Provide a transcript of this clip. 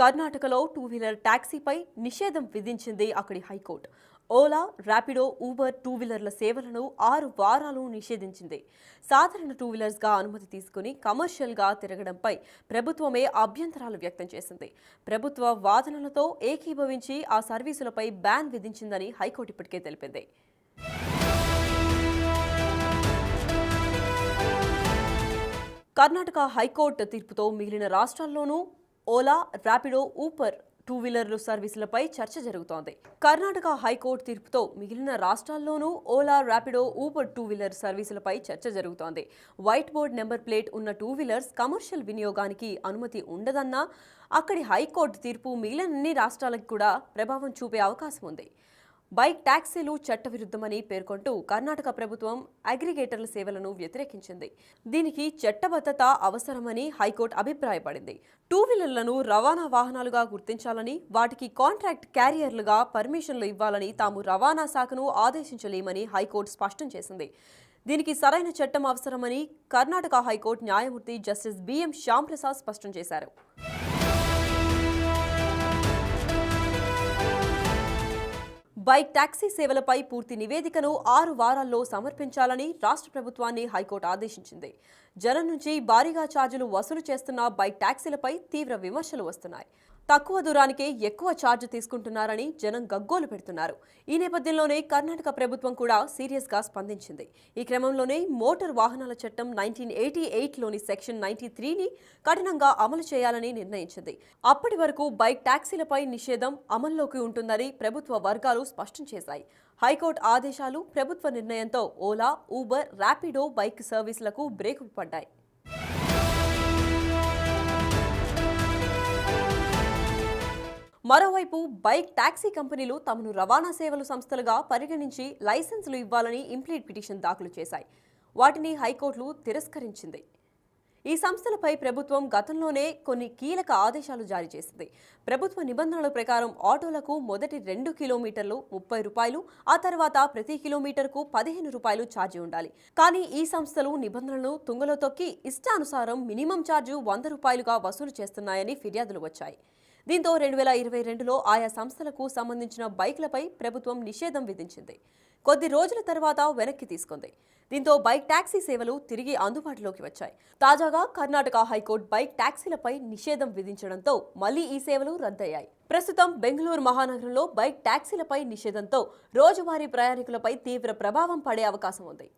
కర్ణాటకలో two wheeler టాక్సీపై నిషేధం విధించింది అక్కడి హైకోర్టు. ఓలా, ర్యాపిడో, ఊబర్ టూ వీలర్ల సేవలను 6 వారాలు నిషేధించింది. సాధారణ టూ వీలర్స్గా అనుమతి తీసుకుని కమర్షియల్గా తిరగడంపై ప్రభుత్వమే అభ్యంతరాలు వ్యక్తం చేసింది. ప్రభుత్వ వాదనలతో ఏకీభవించి ఆ సర్వీసులపై బ్యాన్ విధించిందని హైకోర్టు ఇప్పటికే తెలిపింది. కర్ణాటక హైకోర్టు తీర్పుతో మిగిలిన రాష్ట్రాల్లోనూ ఓలా, ర్యాపిడో, ఊబర్ టూ వీలర్లు సర్వీసులపై చర్చ జరుగుతోంది. కర్ణాటక హైకోర్టు తీర్పుతో మిగిలిన రాష్ట్రాల్లోనూ Ola, Rapido, Uber two wheeler సర్వీసులపై చర్చ జరుగుతోంది. వైట్ బోర్డ్ నెంబర్ ప్లేట్ ఉన్న టూ వీలర్స్ కమర్షియల్ వినియోగానికి అనుమతి ఉండదన్న అక్కడి హైకోర్టు తీర్పు మిగిలిన రాష్ట్రాలకు కూడా ప్రభావం చూపే అవకాశం ఉంది. బైక్ టాక్సీలు చట్టవిరుద్ధమని పేర్కొంటూ కర్ణాటక ప్రభుత్వం అగ్రిగేటర్ల సేవలను వ్యతిరేకించింది. దీనికి చట్టబద్ధత అవసరమని హైకోర్టు అభిప్రాయపడింది. టూ వీలర్లను రవాణా వాహనాలుగా గుర్తించాలని, వాటికి కాంట్రాక్ట్ క్యారియర్లుగా పర్మిషన్లు ఇవ్వాలని తాము రవాణా శాఖను ఆదేశించలేమని హైకోర్టు స్పష్టం చేసింది. దీనికి సరైన చట్టం అవసరమని కర్ణాటక హైకోర్టు న్యాయమూర్తి జస్టిస్ బిఎం శ్యాంప్రసాద్ స్పష్టం చేశారు. బైక్ టాక్సీ సేవలపై పూర్తి నివేదికను 6 వారాల్లో సమర్పించాలని రాష్ట్ర ప్రభుత్వాన్ని హైకోర్టు ఆదేశించింది. జనం నుంచి భారీగా ఛార్జీలు వసూలు చేస్తున్న బైక్ టాక్సీలపై తీవ్ర విమర్శలు వస్తున్నాయి. తక్కువ దూరానికే ఎక్కువ ఛార్జ్ తీసుకుంటున్నారని జనం గగ్గోలు పెడుతున్నారు. ఈ నేపథ్యంలోనే కర్ణాటక ప్రభుత్వం కూడా సీరియస్గా స్పందించింది. ఈ క్రమంలోనే మోటార్ వాహనాల చట్టం 1988లోని సెక్షన్ 93ని కఠినంగా అమలు చేయాలని నిర్ణయించింది. అప్పటి వరకు బైక్ టాక్సీలపై నిషేధం అమల్లోకి ఉంటుందని ప్రభుత్వ వర్గాలు స్పష్టం చేశాయి. హైకోర్టు ఆదేశాలు, ప్రభుత్వ నిర్ణయంతో ఓలా, ఊబర్, ర్యాపిడో బైక్ సర్వీసులకు బ్రేక్ పడ్డాయి. మరోవైపు బైక్ టాక్సీ కంపెనీలు తమను రవాణా సేవల సంస్థలుగా పరిగణించి లైసెన్సులు ఇవ్వాలని ఇంప్లీడ్ పిటిషన్ దాఖలు చేశాయి. వాటిని హైకోర్టు తిరస్కరించింది. ఈ సంస్థలపై ప్రభుత్వం గతంలోనే కొన్ని కీలక ఆదేశాలు జారీ చేసింది. ప్రభుత్వ నిబంధనల ప్రకారం ఆటోలకు మొదటి 2 కిలోమీటర్లు 30 రూపాయలు, ఆ తర్వాత ప్రతి కిలోమీటర్కు 15 రూపాయలు ఛార్జీ ఉండాలి. కానీ ఈ సంస్థలు నిబంధనలను తుంగలో తొక్కి ఇష్టానుసారం మినిమం ఛార్జు 100 రూపాయలుగా వసూలు చేస్తున్నాయని ఫిర్యాదులు వచ్చాయి. దీంతో 2022లో ఆయా సంస్థలకు సంబంధించిన బైక్లపై ప్రభుత్వం నిషేధం విధించింది. కొద్ది రోజుల తర్వాత వెనక్కి తీసుకుంది. దీంతో బైక్ టాక్సీ సేవలు తిరిగి అందుబాటులోకి వచ్చాయి. తాజాగా కర్ణాటక హైకోర్టు బైక్ టాక్సీలపై నిషేధం విధించడంతో మళ్లీ ఈ సేవలు రద్దయ్యాయి. ప్రస్తుతం బెంగళూరు మహానగరంలో బైక్ టాక్సీలపై నిషేధంతో రోజువారీ ప్రయాణికులపై తీవ్ర ప్రభావం పడే అవకాశం ఉంది.